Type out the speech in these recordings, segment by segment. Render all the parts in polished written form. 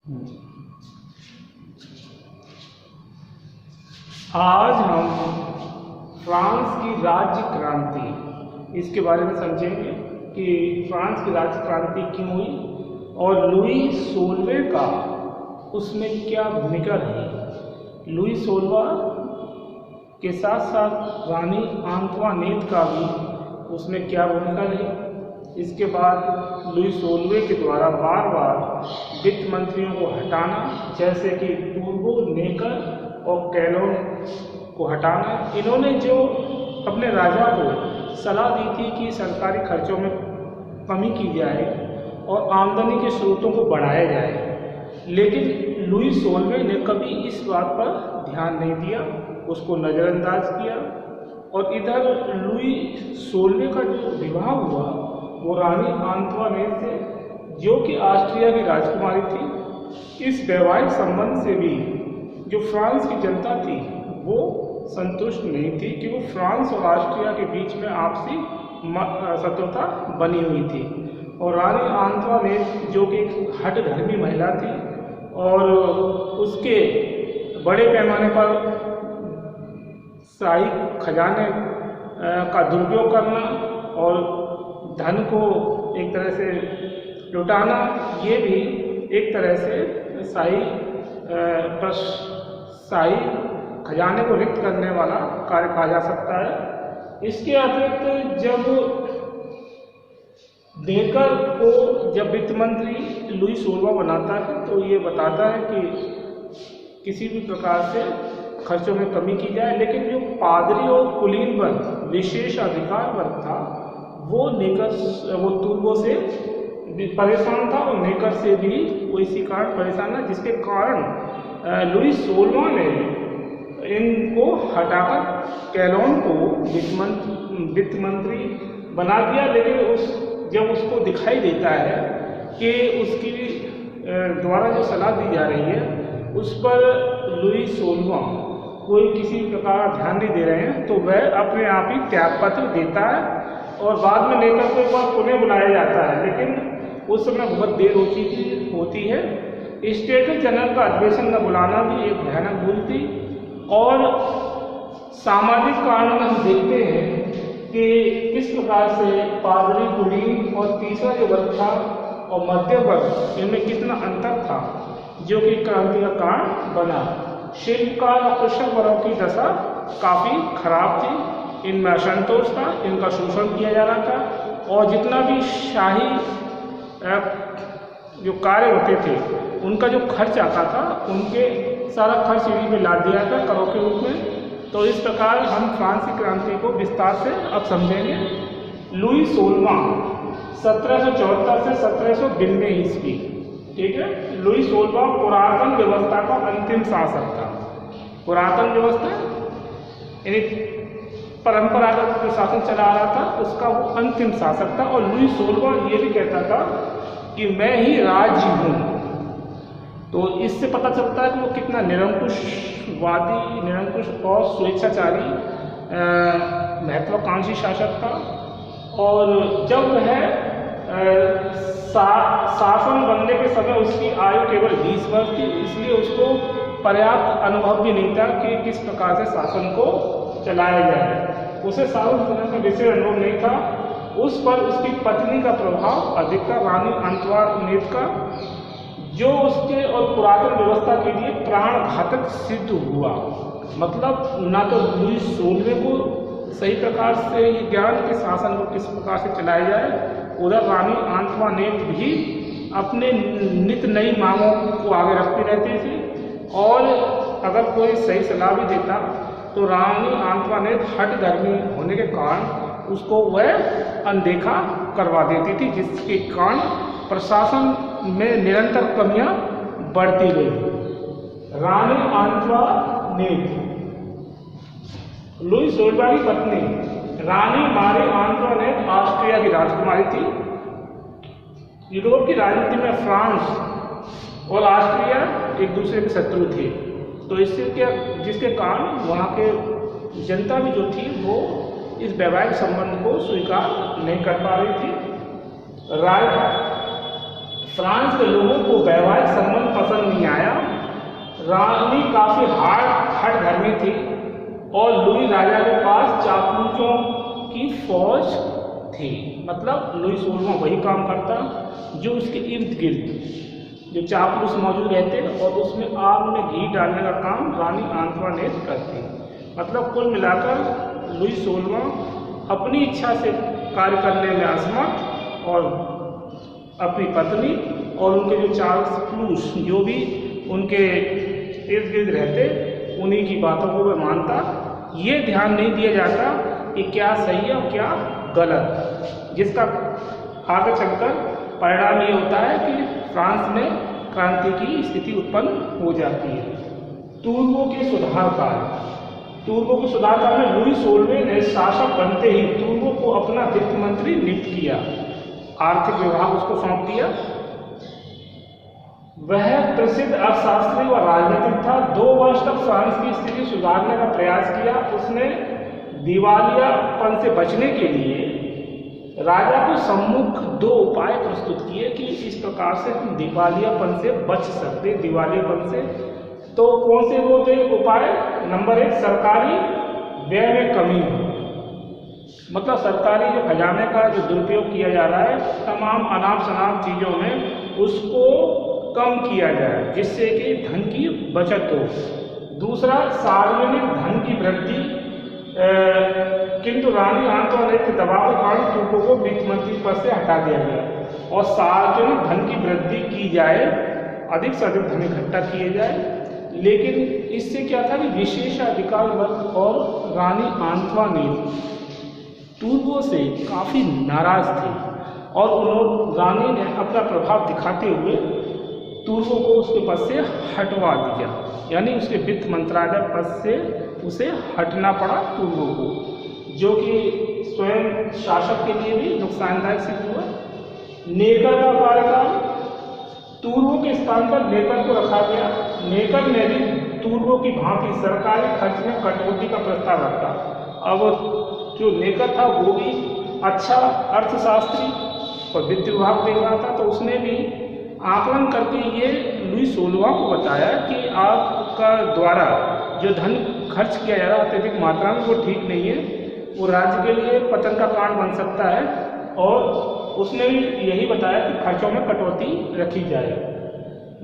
आज हम फ्रांस की राज्य क्रांति इसके बारे में समझेंगे कि फ्रांस की राज्य क्रांति क्यों हुई और लुई 16वें का उसमें क्या भूमिका रही। लुई 16वां के साथ साथ रानी आंतवानेत का भी उसमें क्या भूमिका रही। इसके बाद लुई 16वें के द्वारा बार बार वित्त मंत्रियों को हटाना, जैसे कि टूर्गो, नेकर और कैलोन को हटाना। इन्होंने जो अपने राजा को सलाह दी थी कि सरकारी खर्चों में कमी की जाए और आमदनी के स्रोतों को बढ़ाया जाए, लेकिन लुई 16वें ने कभी इस बात पर ध्यान नहीं दिया, उसको नज़रअंदाज किया। और इधर लुई 16वें का जो विवाह हुआ वो रानी आंतवानेत से, जो कि ऑस्ट्रिया की राजकुमारी थी। इस वैवाहिक संबंध से भी जो फ्रांस की जनता थी वो संतुष्ट नहीं थी, क्योंकि फ्रांस और ऑस्ट्रिया के बीच में आपसी शत्रुता बनी हुई थी। और रानी आंतवानेत, जो कि एक हठधर्मी महिला थी और उसके बड़े पैमाने पर शाही खजाने का दुरुपयोग करना और धन को एक तरह से लुटाना, ये भी एक तरह से शाही खजाने को रिक्त करने वाला कार्य कहा जा सकता है। इसके अतिरिक्त जब नेकर को जब वित्त मंत्री लुई 16वां बनाता है तो ये बताता है कि किसी भी प्रकार से खर्चों में कमी की जाए, लेकिन जो पादरी और कुलीन वर्ग, विशेष अधिकार वर्ग था, वो टूर्गो से परेशान था और नेकर से भी वो इसी कारण परेशान था, जिसके कारण लुई 16वां ने इनको हटाकर कैलोन को वित्त मंत्री बना दिया। लेकिन जब उसको दिखाई देता है कि उसकी द्वारा जो सलाह दी जा रही है उस पर लुई 16वां कोई किसी प्रकार का ध्यान नहीं दे रहे हैं, तो वह अपने आप ही त्यागपत्र देता है। और बाद में नेकर को एक बार पुणे बुलाया जाता है, लेकिन उस समय बहुत देर होती है। स्टेट्स जनरल का अधिवेशन न बुलाना भी एक भयानक भूल थी। और सामाजिक कारणों में हम देखते हैं कि किस प्रकार से पादरी, कुलीन और तीसरा जो वर्ग था और मध्य वर्ग, इनमें कितना अंतर था, जो कि क्रांति का कारण बना। शिल्पकार और कृषक वर्गों की दशा काफ़ी खराब थी, इनमें असंतोष था, इनका शोषण किया जा रहा था। और जितना भी शाही जो कार्य होते थे उनका जो खर्च आता था, उनके सारा खर्च इन्हीं पे लाद दिया था करों के रूप में। तो इस प्रकार हम फ्रांस की क्रांति को विस्तार से अब समझेंगे। लुई 16वां 1774 से 1792 ईस्वी, ठीक है। लुई 16वां पुरातन व्यवस्था का अंतिम शासक था। पुरातन व्यवस्था यानी परंपरागत जो शासन चला आ रहा था उसका वो अंतिम शासक था। और लुई 16वां ये भी कहता था कि मैं ही राज्य हूँ। तो इससे पता चलता है कि वो कितना निरंकुशवादी, निरंकुश और स्वेच्छाचारी महत्वाकांक्षी शासक था। और जब वह शासन बनने के समय उसकी आयु केवल 20 वर्ष थी, इसलिए उसको पर्याप्त अनुभव भी नहीं था कि किस प्रकार से शासन को चलाया जाए। उसे शासन चलाने का विशेष अनुभव नहीं था। उस पर उसकी पत्नी का प्रभाव अधिक था, रानी आंतवानेत का, जो उसके और पुरातन व्यवस्था के लिए प्राण घातक सिद्ध हुआ। मतलब ना तो लुई 16वें को सही प्रकार से ये ज्ञान के शासन को किस प्रकार से चलाया जाए, उधर रानी आंतवानेत भी अपने नित नई मांगों को आगे रखती रहती थी। और अगर कोई सही सलाह भी देता तो रानी आंतवानेत हठधर्मी होने के कारण उसको वह अनदेखा करवा देती थी, जिसके कारण प्रशासन में निरंतर कमियां बढ़ती गई। रानी आंतवानेत लुई 16वां की पत्नी रानी मारी आंतवानेत ऑस्ट्रिया की राजकुमारी थी। यूरोप की राजनीति में फ्रांस और ऑस्ट्रिया एक दूसरे के शत्रु थे, तो जिसके कारण वहाँ के जनता भी जो थी वो इस वैवाहिक संबंध को स्वीकार नहीं कर पा रही थी। फ्रांस के लोगों को वैवाहिक संबंध पसंद खजाने थे और लुई राजा के पास चापलूसों की फौज थी। मतलब लुई 16वां वही काम करता जो उसके इर्द गिर्द जो चापलूस मौजूद रहते और उसमें आग में घी डालने का काम रानी आंतवानेट करती। मतलब कुल मिलाकर लुई 16वां अपनी इच्छा से कार्य करने में असमर्थ और अपनी पत्नी और उनके जो चापलूस जो भी उनके इर्द गिर्द रहते उन्हीं की बातों को वह मानता। ये ध्यान नहीं दिया जाता कि क्या सही है और क्या गलत, जिसका आगे चलकर परिणाम ये होता है कि फ्रांस में क्रांति की स्थिति उत्पन्न हो जाती है। तुर्बों के सुधार कार्य। तुर्बों के सुधार कार्य में लुई 16वें ने शासक बनते ही तुर्बों को अपना वित्त मंत्री नियुक्त किया, आर्थिक विभाग उसको सौंप दिया। वह प्रसिद्ध अर्थशास्त्री व राजनीतिक था। 2 वर्ष तक फ्रांस की स्थिति सुधारने का प्रयास किया। उसने दिवालियापन से बचने के लिए राजा को सम्मुख 2 उपाय प्रस्तुत किए कि इस प्रकार से हम दिवालियापन से बच सकते। दिवालियापन से तो कौन से वो थे उपाय? नंबर 1, सरकारी व्यय में कमी। मतलब सरकारी जो खजाने का जो दुरुपयोग किया जा रहा है तमाम अनाप शनाप चीज़ों में, उसको कम किया जाए जिससे कि धन की बचत हो। दूसरा, सार्वजनिक धन की वृद्धि। किंतु रानी आंतवानेट के दबाव के कारण तुर्बों को वित्त मंत्री पद से हटा दिया गया और सार्वजनिक धन की वृद्धि की जाए, अधिक से अधिक धन इकट्ठा किए जाए। लेकिन इससे क्या था कि विशेषाधिकार वर्ग और रानी आंतवानेट तुर्बों से काफ़ी नाराज थे और रानी ने अपना प्रभाव दिखाते हुए तुर्बों को उसके पद से हटवा दिया, यानी उसके वित्त मंत्रालय पद से उसे हटना पड़ा तुर्बों को, जो कि स्वयं शासक के लिए भी नुकसानदायक सिद्ध हुआ। नेकर का कार्यकाल। तुर्बों के स्थान पर नेकर को रखा गया। नेकर ने भी तुर्बों की भांति सरकारी खर्च में कटौती का प्रस्ताव रखा। अब जो नेकर था वो भी अच्छा अर्थशास्त्री और वित्त विभाग देख रहा था, तो उसने भी आकलन करके ये लुई 16वां को बताया कि आपका द्वारा जो धन खर्च किया जा रहा है अत्यधिक मात्रा में, वो ठीक नहीं है, वो राज्य के लिए पतन का कारण बन सकता है। और उसने भी यही बताया कि खर्चों में कटौती रखी जाए।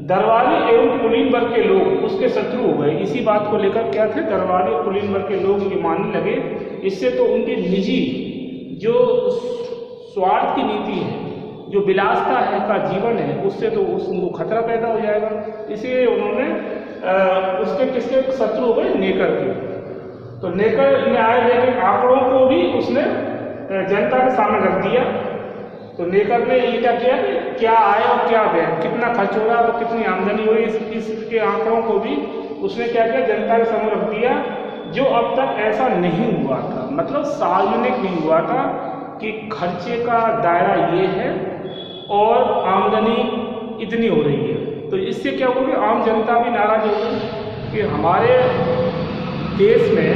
दरबारी एवं कुलीन वर्ग के लोग उसके शत्रु हो गए। इसी बात को लेकर क्या थे, दरबारी और कुलीन वर्ग के लोग ये मानने लगे इससे तो उनकी निजी जो स्वार्थ की नीति है, जो विलासता है का जीवन है, उससे तो उनको खतरा पैदा हो जाएगा। इसलिए उन्होंने उसके किसके शत्रु हो गए, नेकर के। तो नेकर ने आए लेकिन आंकड़ों को भी उसने जनता के सामने रख दिया। तो नेकर ने ये क्या किया कि क्या आय और क्या व्यय, कितना खर्च हो रहा है और कितनी आमदनी हो रही है, इसके आंकड़ों को भी उसने क्या किया, जनता के सामने रख दिया, जो अब तक ऐसा नहीं हुआ था। मतलब सार्वजनिक नहीं हुआ था कि खर्चे का दायरा ये है और आमदनी इतनी हो रही है। तो इससे क्या हो गया, आम जनता भी नाराज हो गई कि हमारे देश में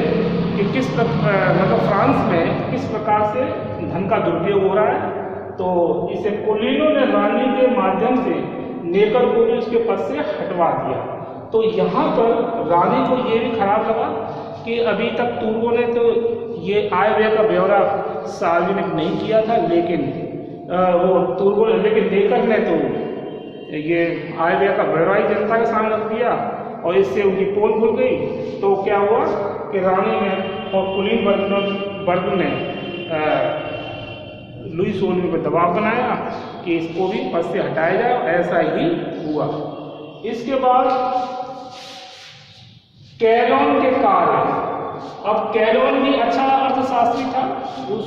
कि मतलब फ्रांस में किस प्रकार से धन का दुरुपयोग हो रहा है। तो इसे कुलीनों ने रानी के माध्यम से नेकर को भी उसके पद से हटवा दिया। तो यहाँ पर रानी को ये भी खराब लगा कि अभी तक तुर्बों ने तो ये आय व्यय का ब्यौरा सार्वजनिक नहीं किया था, लेकिन लेकिन नेकर ने तो ये आय व्यय का ब्यौरा ही जनता के सामने रख दिया और इससे उनकी पोल खुल गई। तो क्या हुआ कि रानी ने और कुलीन वर्ग ने लुई 16वें पर दबाव बनाया कि इसको भी पद से हटाया जाए। ऐसा ही हुआ। इसके बाद कैलोन के कार्य। अब कैलोन भी अच्छा अर्थशास्त्री था। उस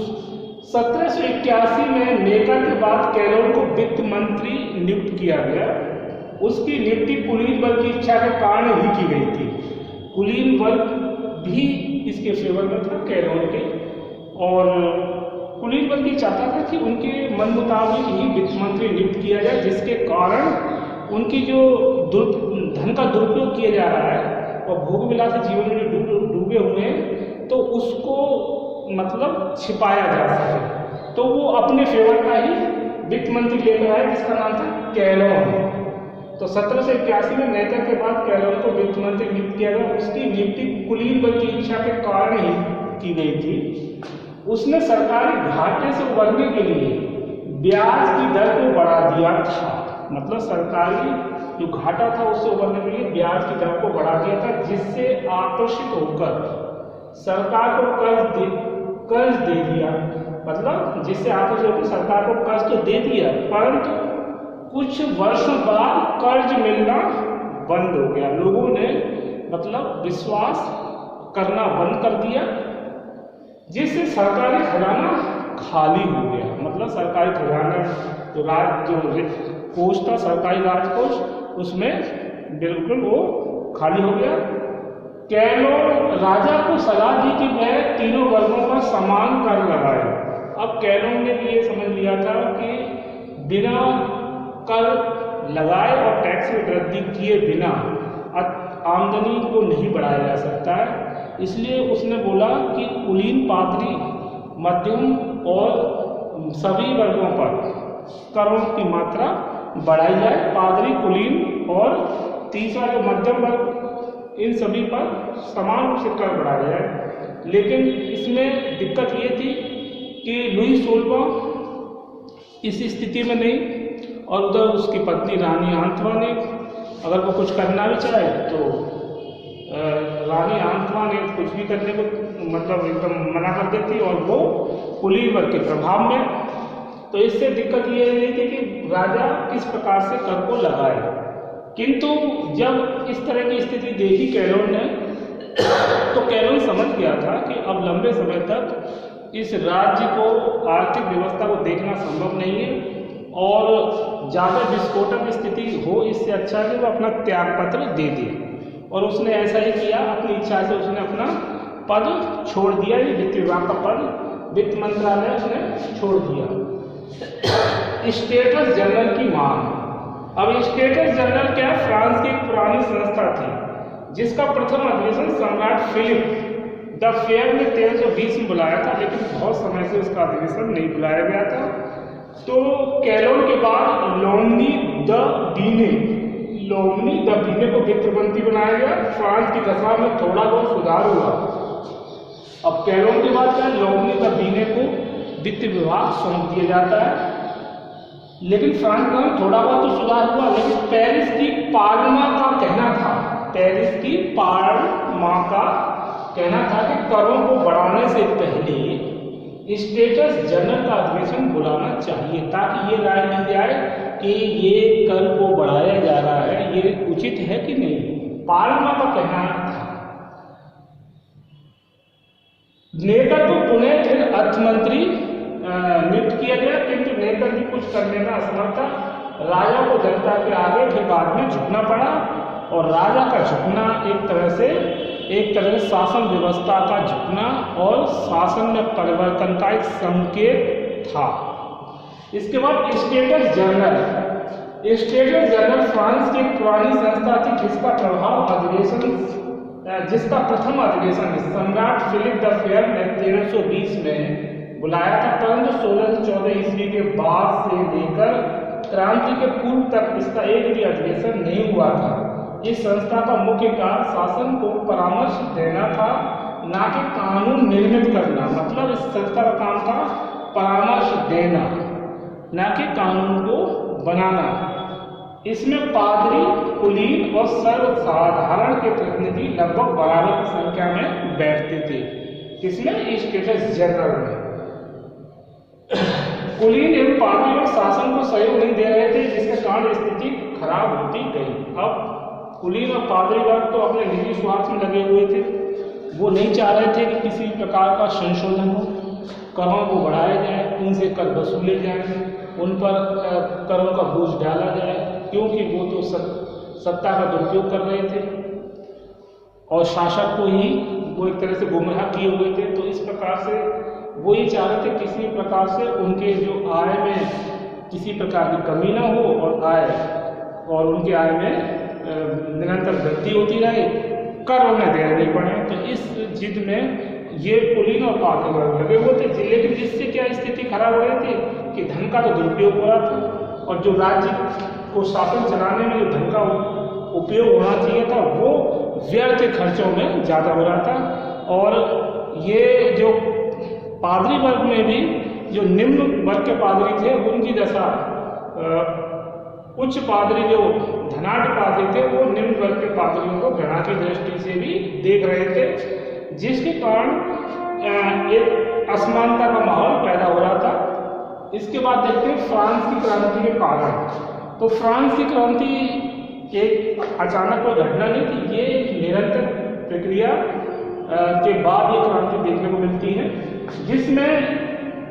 1781 में नेकर के बाद कैलोन को वित्त मंत्री नियुक्त किया गया। उसकी नियुक्ति कुलीन वर्ग की इच्छा के कारण ही की गई थी। कुलीन वर्ग भी इसके फेवर में था कैलोन के, और कुलीन वर्ग ये चाहता था कि उनके मन मुताबिक ही वित्त मंत्री नियुक्त किया जाए, जिसके कारण उनकी जो धन का दुरुपयोग किया जा रहा है और भोग विलासी जीवन में डूबे हुए हैं, तो उसको मतलब छिपाया जा सके। तो वो अपने फेवर का ही वित्त मंत्री लेकर आए, जिसका नाम था कैलोन। तो 1781 में नेता के बाद कैलोन को वित्त मंत्री नियुक्त किया गया। उसकी नियुक्ति कुलीन वर्ग की इच्छा के कारण ही की गई थी। उसने सरकारी घाटे से उबरने के लिए ब्याज की दर को बढ़ा दिया था। मतलब सरकारी जो घाटा था उससे उबरने के लिए ब्याज की दर को बढ़ा दिया था, जिससे आकर्षित होकर सरकार को कर्ज दे दिया। मतलब जिससे आकर्षित होकर सरकार को कर्ज तो दे दिया, परंतु कुछ वर्षों बाद कर्ज मिलना बंद हो गया। लोगों ने मतलब विश्वास करना बंद कर दिया, जिससे सरकारी खजाना खाली हो गया। मतलब सरकारी खजाना जो कोष था, सरकारी राजकोष, उसमें बिल्कुल वो खाली हो गया। कैलोन राजा को सलाह दी कि वह तीनों वर्गों का समान कर लगाए। अब कैलोन ने भी ये समझ लिया था कि बिना कर लगाए और टैक्स में वृद्धि किए बिना आमदनी को नहीं बढ़ाया जा सकता है। इसलिए उसने बोला कि कुलीन, पादरी, मध्यम और सभी वर्गों पर करों की मात्रा बढ़ाई जाए। पादरी, कुलीन और तीसरा जो मध्यम वर्ग, इन सभी पर समान रूप से कर बढ़ाया जाए। लेकिन इसमें दिक्कत ये थी कि लुई 16वां इस स्थिति में नहीं, और उधर उसकी पत्नी रानी आंतवा ने अगर वो कुछ करना भी चाहे तो रानी आंतवा ने कुछ भी करने को मतलब एकदम मना कर देती, और वो कुलीन वर्ग के प्रभाव में। तो इससे दिक्कत ये रही थी कि राजा किस प्रकार से कर को लगाए। किंतु जब इस तरह की स्थिति देखी कैलोन ने, तो कैलोन समझ गया था कि अब लंबे समय तक इस राज्य को, आर्थिक व्यवस्था को देखना संभव नहीं है, और ज़्यादा विस्फोटक स्थिति हो, इससे अच्छा है कि वो अपना त्याग पत्र दे दे। और उसने ऐसा ही किया, अपनी इच्छा से उसने अपना पद छोड़ दिया। ये वित्त विभाग का पद, वित्त मंत्रालय उसने छोड़ दिया। स्टेटस जनरल की मांग। अब स्टेटस जनरल क्या, फ्रांस की एक पुरानी संस्था थी जिसका प्रथम अधिवेशन सम्राट फिलिप द फेयर ने 1320 में बुलाया था, लेकिन बहुत समय से उसका अधिवेशन नहीं बुलाया गया था। तो कैलोन के बाद लोमनी द बीने को वित्त मंत्री बनाया गया। फ्रांस की दशा में थोड़ा बहुत सुधार हुआ। अब कैलोन के बाद क्या, लोमनी द बीने को वित्त विभाग सौंप दिया जाता है। लेकिन फ्रांस में थोड़ा बहुत तो सुधार हुआ, लेकिन पेरिस की पार्लिमा का कहना था, पेरिस की पार्लिमा का कहना था कि करों को बढ़ाने से पहले स्टेटस जनरल का अधिवेशन बुलाना चाहिए, ताकि ये राय ली जाए कि ये कर को बढ़ाया जा रहा है, ये उचित है कि नहीं। पार्लिमा का कहना था। नेता को पुनः फिर अर्थमंत्री नियुक्त किया गया, किंतु नेता भी कुछ करने में असमर्थ था। राजा को जनता के आगे फिर बाद में झुकना पड़ा, और राजा का झुकना एक तरह से शासन व्यवस्था का झुकना और शासन में परिवर्तन का एक संकेत था। इसके बाद स्टेटस जनरल फ्रांस की एक पुरानी संस्था थी जिसका प्रथम अधिवेशन सम्राट फिलिप द फेयर ने 1320 में बुलाया था, परंतु 1614 ईस्वी के बाद से लेकर क्रांति के पूर्व तक इसका एक भी अधिवेशन नहीं हुआ था। इस संस्था का मुख्य कार्य शासन को परामर्श देना था, ना कि कानून निर्मित करना। मतलब इस संस्था का काम था परामर्श देना, ना कि कानून को बनाना। इसमें पादरी, कुलीन और सर्वसाधारण के प्रतिनिधि लगभग बराबर की संख्या में बैठते थे। किसमें? स्टेटस जनरल में। कुलीन एवं पादरी लोग शासन को सहयोग नहीं दे रहे थे, जिसके कारण स्थिति खराब होती गई। अब कुलीन और पादरी वर्ग तो अपने निजी स्वार्थ में लगे हुए थे। वो नहीं चाह रहे थे कि किसी प्रकार का संशोधन हो, करों को बढ़ाया जाए, उनसे कर वसूले जाए, उन पर करों का बोझ डाला जाए, क्योंकि वो तो सत्ता का दुरुपयोग कर रहे थे और शासक को ही वो एक तरह से गुमराह किए हुए थे। तो इस प्रकार से वो ये चाह रहे थे किसी प्रकार से उनके जो आय में किसी प्रकार की कमी ना हो, और उनके आय में निरंतर वृद्धि होती रहे, कर उन्हें देने नहीं पड़े। तो इस जिद में ये कुलीन और पादरी वर्ग लगे हुए थे। लेकिन जिससे क्या स्थिति खराब हो रही थी कि धन का तो दुरुपयोग हो रहा था, और जो राज्य को शासन चलाने में जो धन का उपयोग होना चाहिए था वो व्यर्थ खर्चों में ज़्यादा हो रहा था। और ये जो पादरी वर्ग में भी जो निम्न वर्ग के पादरी थे उनकी दशा, उच्च पादरी जो धनाढ़ पादरी थे वो निम्न वर्ग के पादरियों को घृणा की दृष्टि से भी देख रहे थे, जिसके कारण एक असमानता का माहौल पैदा हो रहा था। इसके बाद देखते हैं फ्रांस की क्रांति के कारण। तो फ्रांस की क्रांति एक अचानक कोई घटना नहीं थी, ये एक निरंतर प्रक्रिया के बाद ये क्रांति देखने को मिलती है, जिसमें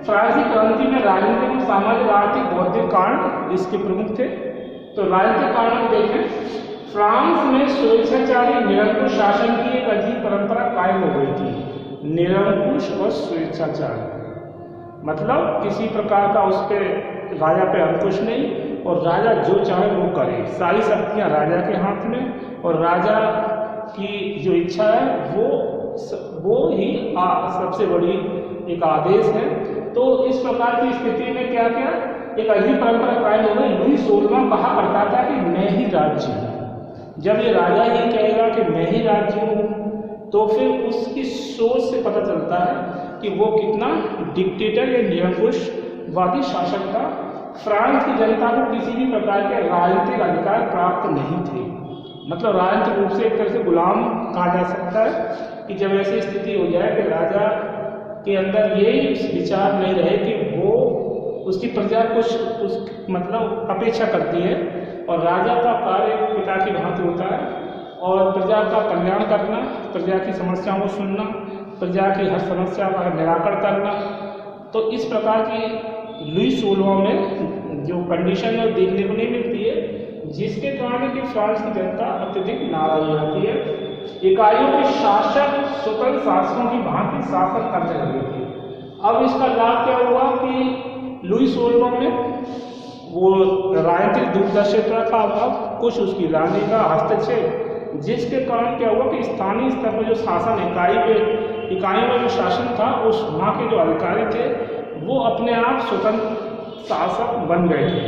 फ्रांस की क्रांति में राजनीतिक, सामाजिक, आर्थिक, बौद्धिक कारण इसके प्रमुख थे। तो राजनीतिक कारण देखें, फ्रांस में स्वेच्छाचारी निरंकुश शासन की एक अजीब परंपरा कायम हो गई थी। निरंकुश और स्वेच्छाचारी मतलब किसी प्रकार का उस पर राजा पे अंकुश नहीं, और राजा जो चाहे वो करे, सारी शक्तियाँ राजा के हाथ में, और राजा की जो इच्छा है वो ही सबसे बड़ी एक आदेश है। तो इस प्रकार की स्थिति में क्या क्या एक अजीब परंपरा कायम हो गई। लुई 16वां कहा करता था कि मैं ही राज्य हूँ। जब ये राजा ही कहेगा कि मैं ही राज्य हूँ, तो फिर उसकी सोच से पता चलता है कि वो कितना डिक्टेटर या निरंकुशवादी शासक था। फ्रांस की जनता को किसी भी प्रकार के राजनीतिक अधिकार प्राप्त नहीं थे, मतलब राजनीतिक रूप से एक तरह से गुलाम कहा जा सकता है कि जब ऐसी स्थिति हो जाए कि राजा के अंदर ये विचार नहीं रहे कि वो उसकी प्रजा कुछ मतलब अपेक्षा करती है, और राजा का कार्य पिता की भांति होता है, और प्रजा का कल्याण करना, प्रजा की समस्याओं को सुनना, प्रजा की हर समस्या का निराकरण करना। तो इस प्रकार की लुई 16वां में जो कंडीशन है देखने को नहीं मिलती है, जिसके कारण कि फ्रांस की जनता अत्यधिक नाराज हो जाती है। इकाइयों के शासक स्वतंत्र शासकों की भांति शासन करने लगे थे। अब इसका लाभ क्या हुआ कि लुई 16वां में वो राजनीतिक दूरदर्शिता का अभाव, कुछ उसकी रानी का हस्तक्षेप, जिसके कारण क्या हुआ कि स्थानीय स्तर पर जो शासन इकाइयों में जो शासन था, उस वहाँ के जो अधिकारी थे वो अपने आप स्वतंत्र शासक बन गए थे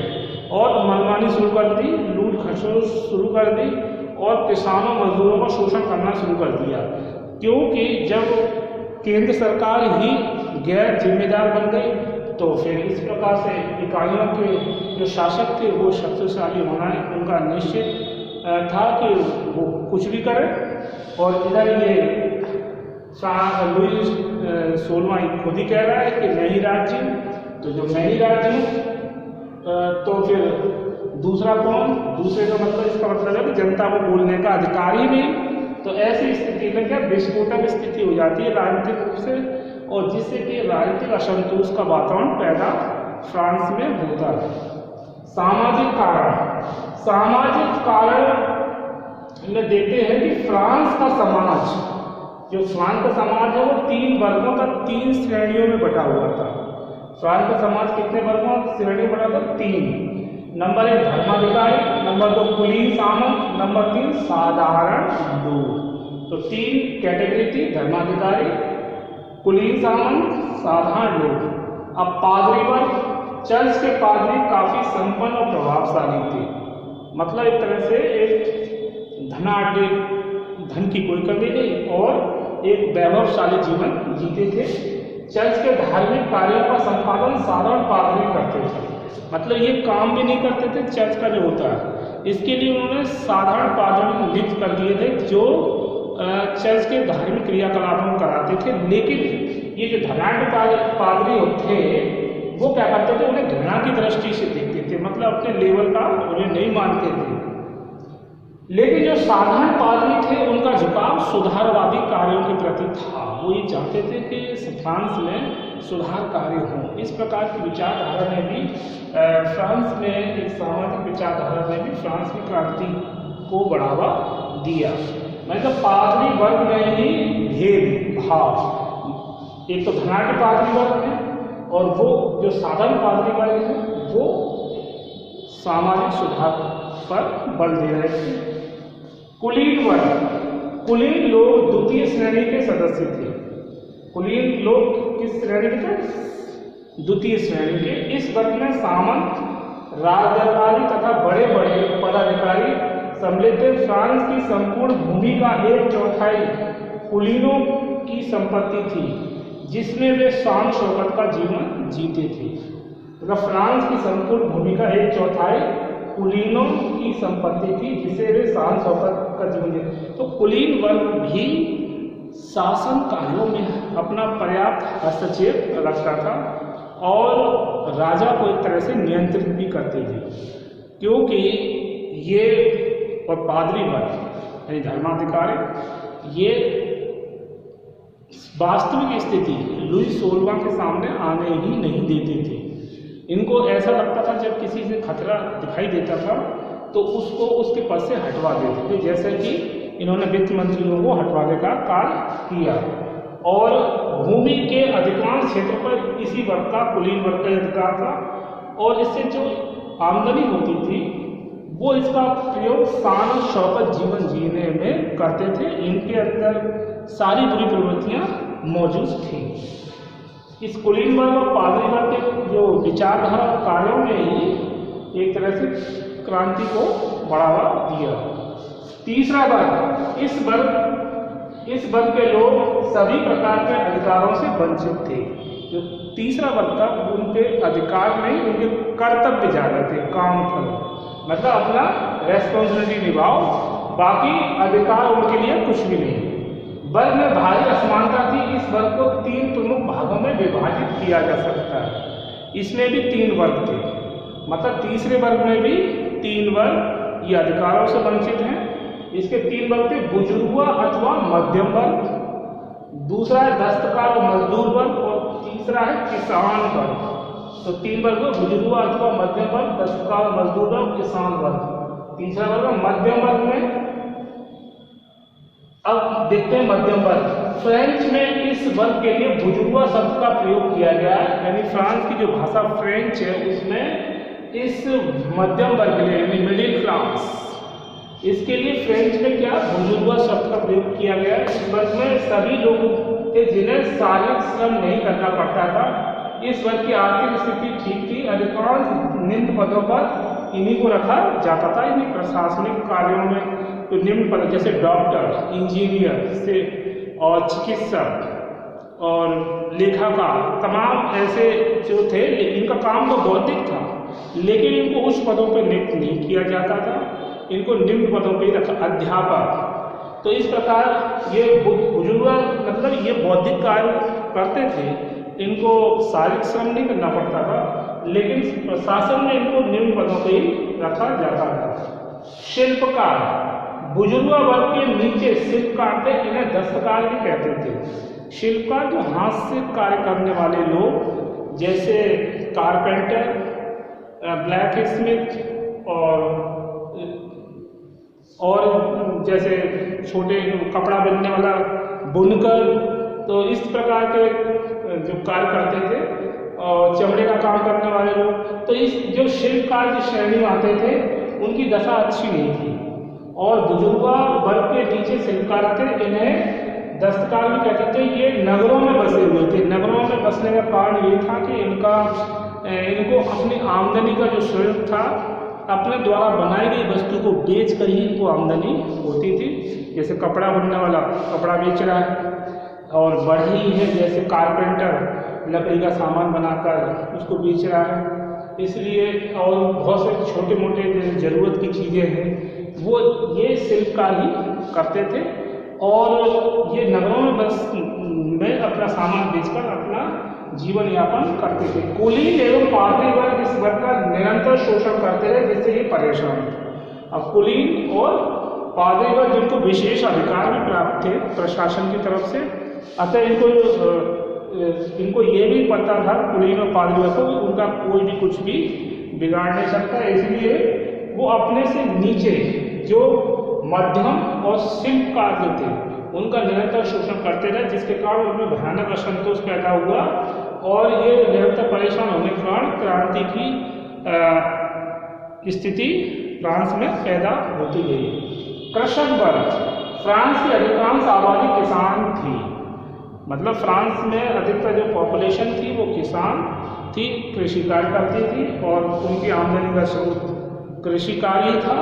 और मनमानी शुरू कर दी, लूट खसोट शुरू कर दी, और किसानों मजदूरों का शोषण करना शुरू कर दिया। क्योंकि जब केंद्र सरकार ही गैर जिम्मेदार बन गई, तो फिर इस प्रकार से इकाइयों के जो शासक थे वो शक्तिशाली होना उनका निश्चित था कि वो कुछ भी करें। और इधर ये लुई 16वां खुद ही कह रहा है कि मैं ही राज्य हूँ, तो जो मैं ही राज्य हूँ, तो फिर दूसरा कौन? दूसरे का मतलब इसका मतलब है कि जनता को बोलने का अधिकार ही नहीं। तो ऐसी स्थिति में क्या विस्फोटक स्थिति हो जाती है राजनीतिक रूप से, और जिससे कि राजनीतिक असंतोष का वातावरण पैदा फ्रांस में होता है। सामाजिक कारण में देखते हैं कि फ्रांस का समाज है वो 3 वर्गों का 3 श्रेणियों में बटा हुआ था। फ्रांस का समाज कितने वर्गों श्रेणियों में बटा था? 3। नंबर 1 धर्माधिकारी, नंबर 2 कुलीन सामंत, नंबर 3 साधारण लोग। तो 3 कैटेगरी थी, धर्माधिकारी, कुलीन सामंत, साधारण लोग। अब पादरी वर्ग, चर्च के पादरी काफी संपन्न और प्रभावशाली थे, मतलब एक तरह से एक धन की कोई कमी नहीं और एक वैभवशाली जीवन जीते थे। चर्च के धार्मिक कार्यों का संपादन साधारण पादरी करते थे, मतलब ये काम भी नहीं करते थे चर्च का जो होता है, इसके लिए उन्होंने साधारण पादरी नियुक्त कर दिए थे जो चर्च के धार्मिक क्रियाकलापों कराते थे। लेकिन ये जो धनाढ़ पादरी थे वो क्या करते थे, उन्हें घृणा की दृष्टि से देखते थे, मतलब अपने लेवल का उन्हें नहीं मानते थे। लेकिन जो साधारण पादरी थे उनका झुकाव सुधारवादी कार्यों के प्रति था, वो ये चाहते थे कि फ्रांस में सुधार कार्य हों। इस प्रकार की विचारधारा ने भी फ्रांस में एक सामाजिक विचारधारा ने भी फ्रांस की क्रांति को बढ़ावा दिया। मतलब पादरी वर्ग में ही भेदभाव, एक तो धनाढ़ पादरी वर्ग है और वो जो साधारण पादरी वर्ग है वो सामाजिक सुधार पर बल दे रहे थे। कुलीन वर्ग, कुलीन लोग द्वितीय श्रेणी के सदस्य थे। कुलीन लोग किस श्रेणी के थे? द्वितीय श्रेणी के। इस वर्ग में सामंत, राजदरबारी तथा बड़े बड़े पदाधिकारी सम्मिलित थे। फ्रांस की संपूर्ण भूमि का 1/4 कुलीनों की संपत्ति थी, जिसमें वे शान शौकत का जीवन जीते थे। मतलब फ्रांस की संपूर्ण भूमि का 1/4 कुलीनों की संपत्ति थी, जिसे वे शान शौकत का जीवन जीते। तो कुलीन वर्ग भी शासन कार्यों में अपना पर्याप्त हस्तक्षेप रखता था और राजा को एक तरह से नियंत्रित भी करते थे, क्योंकि ये और पादरी वर्ग यानी धर्माधिकारी ये वास्तविक स्थिति लुई 16वां के सामने आने ही नहीं देते थे। इनको ऐसा लगता था जब किसी से खतरा दिखाई देता था तो उसको उसके पद से हटवा देते थे, जैसे कि इन्होंने वित्त मंत्रियों को हटवाने का कार्य किया। और भूमि के अधिकांश क्षेत्र पर इसी वर्ग का, कुलीन वर्ग का अधिकार था और इससे जो आमदनी होती थी वो इसका प्रयोग शान और शौकत जीवन जीने में करते थे। इनके अंदर सारी बुरी प्रवृत्तियां मौजूद थी। इस कुलीन वर्ग और पादरी वर्ग के जो विचारधारा कार्यों में ही एक तरह से क्रांति को बढ़ावा दिया। तीसरा वर्ग, इस वर्ग के लोग सभी प्रकार के अधिकारों से वंचित थे। जो तीसरा वर्ग था उन पे अधिकार नहीं, उनके कर्तव्य ज्यादा थे, काम करो मतलब अपना रेस्पॉन्सिबिलिटी निभाओ, बाकी अधिकार उनके लिए कुछ भी नहीं। वर्ग में भारी असमानता थी। इस वर्ग को 3 प्रमुख भागों में विभाजित किया जा सकता है। इसमें भी 3 वर्ग थे, मतलब तीसरे वर्ग में भी 3 वर्ग ये अधिकारों से वंचित हैं। इसके 3 वर्ग थे, बुजुर्ग अथवा मध्यम वर्ग, दूसरा है दस्तकार और मजदूर वर्ग और तीसरा है किसान वर्ग। तो 3 वर्ग, बुजुर्ग अथवा मध्यम वर्ग, दस्तकार, मजदूर वर्ग, किसान वर्ग। तीसरा वर्ग मध्यम वर्ग में, अब देखते हैं मध्यम वर्ग। फ्रेंच में इस वर्ग के लिए बुजुर्ग शब्द का प्रयोग किया गया है, यानी फ्रांस की जो भाषा फ्रेंच है उसमें इस मध्यम वर्ग के लिए यानी मिडिल क्लास, इसके लिए फ्रेंच में क्या बुजुर्ग शब्द का प्रयोग किया गया है। इस वर्ग में सभी लोग थे जिन्हें शारीरिक श्रम नहीं करना पड़ता था। इस वर्ग की आर्थिक स्थिति ठीक थी। अधिकांश निम्न पदों पर इन्हीं को रखा जाता था। इन्हीं प्रशासनिक कार्यों में तो निम्न पद जैसे डॉक्टर, इंजीनियर से और चिकित्सक और लेखाकार, तमाम ऐसे जो थे, इनका काम तो बौद्धिक था, लेकिन इनको उच्च पदों पर नियुक्त नहीं किया जाता था, इनको निम्न पदों पर रखा। अध्यापक, तो इस प्रकार ये बुजुर्ग मतलब ये बौद्धिक कार्य करते थे, इनको शारीरिक श्रम नहीं करना पड़ता था, लेकिन प्रशासन में इनको निम्न पदों पर ही रखा जाता था। शिल्पकार, बुजुर्ग वर्ग के नीचे शिल्पकार थे, इन्हें दस्तकार भी कहते थे। शिल्पकार जो हाथ से कार्य करने वाले लोग, जैसे कारपेंटर, ब्लैक स्मिथ और जैसे छोटे कपड़ा बनने वाला बुनकर, तो इस प्रकार के जो कार्य करते थे और चमड़े का काम करने वाले लोग, तो इस जो शिल्पकार की श्रेणी में आते थे उनकी दशा अच्छी नहीं थी। और बुजुर्ग वर्ग के नीचे शिल्पकार थे, इन्हें दस्तकार भी कहते थे। ये नगरों में बसे हुए थे। नगरों में बसने का कारण ये था कि इनको अपनी आमदनी का जो स्रोत था, अपने द्वारा बनाई गई वस्तु को बेच कर ही इनको आमदनी होती थी। जैसे कपड़ा बुनने वाला कपड़ा बेच रहा है, और बढ़ई है जैसे कारपेंटर लकड़ी का सामान बनाकर उसको बेच रहा है। इसलिए और बहुत से छोटे मोटे ज़रूरत की चीज़ें हैं वो ये शिल्पकार ही करते थे, और ये नगरों में बस में अपना सामान बेचकर अपना जीवन यापन करते थे। कुलीन एवं पादरी वर्ग इस वर्ग का निरंतर शोषण करते रहे, जिससे ये परेशान थे। अब कुलीन और पादरी वर्ग जिनको विशेष अधिकार भी प्राप्त थे प्रशासन की तरफ से, अतः इनको ये भी पता था कुलीन और पादरी वर्ग को उनका कोई भी कुछ भी बिगाड़ नहीं सकता, इसलिए वो अपने से नीचे जो मध्यम और शिल्पकार जो थे उनका निरंतर शोषण करते रहे, जिसके कारण उनमें भयानक असंतोष पैदा हुआ और ये निरंतर परेशान होने के कारण क्रांति की स्थिति फ्रांस में पैदा होती गई। कृषक वर्ग, फ्रांस की अधिकांश आबादी किसान थी, मतलब फ्रांस में अधिकतर जो पॉपुलेशन थी वो किसान थी, कृषि कार्य करती थी और उनकी आमदनी का स्रोत कृषि कार्य ही था।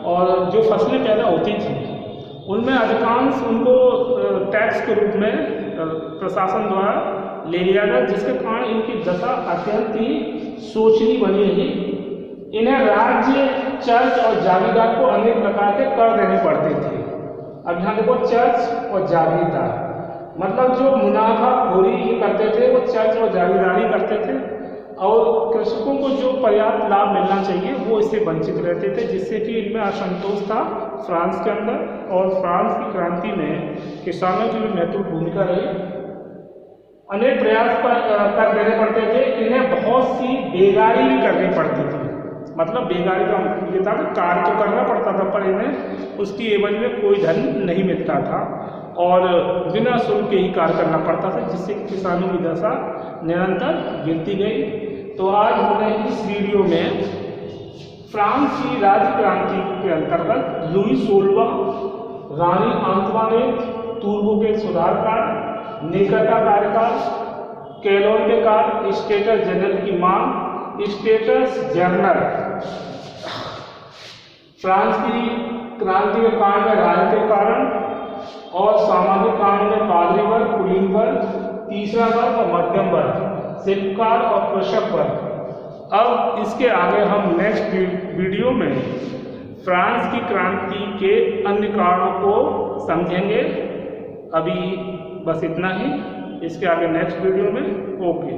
और जो फसलें पैदा होती थी उनमें अधिकांश उनको टैक्स के रूप में प्रशासन द्वारा ले लिया गया, जिसके कारण इनकी दशा अत्यंत ही शोचनीय बनी रही। इन्हें राज्य, चर्च और जागीरदार को अनेक प्रकार के कर देने पड़ते थे। अब यहाँ देखो, चर्च और जागीरदार मतलब जो मुनाफाखोरी ये करते थे वो चर्च और जागीरदारी करते थे, और कृषकों को जो पर्याप्त लाभ मिलना चाहिए वो इससे वंचित रहते थे, जिससे कि इनमें असंतोष था फ्रांस के अंदर। और फ्रांस की क्रांति में किसानों की भी महत्वपूर्ण भूमिका रही। अनेक प्रयास कर देने पड़ते थे, इन्हें बहुत सी बेगारी भी करनी पड़ती थी। मतलब बेगारी का ये था कि कार्य तो करना पड़ता था पर इन्हें उसकी एवज में कोई धन नहीं मिलता था और बिना शुल्क के ही कार्य करना पड़ता था, जिससे किसानों की दशा निरंतर गिरती गई। तो आज हमने इस वीडियो में फ्रांस की राज्य क्रांति के अंतर्गत लुई 16वां, रानी अंतवानेट, तूर्बो के सुधार कार्य, नेकर का कार्यकाल, कैलोन के कार्य, स्टेटस जनरल की मांग, स्टेटस जर्नल, फ्रांस की क्रांति के कांड में राजनीतिक कारण और सामाजिक कांड में पादरी वर्ग, कुलीन वर्ग, तीसरा वर्ग और मध्यम वर्ग, शिल्पकार और कृषक वर्ग। अब इसके आगे हम नेक्स्ट वीडियो में फ्रांस की क्रांति के अन्य कारणों को समझेंगे। अभी बस इतना ही, इसके आगे नेक्स्ट वीडियो में। ओके।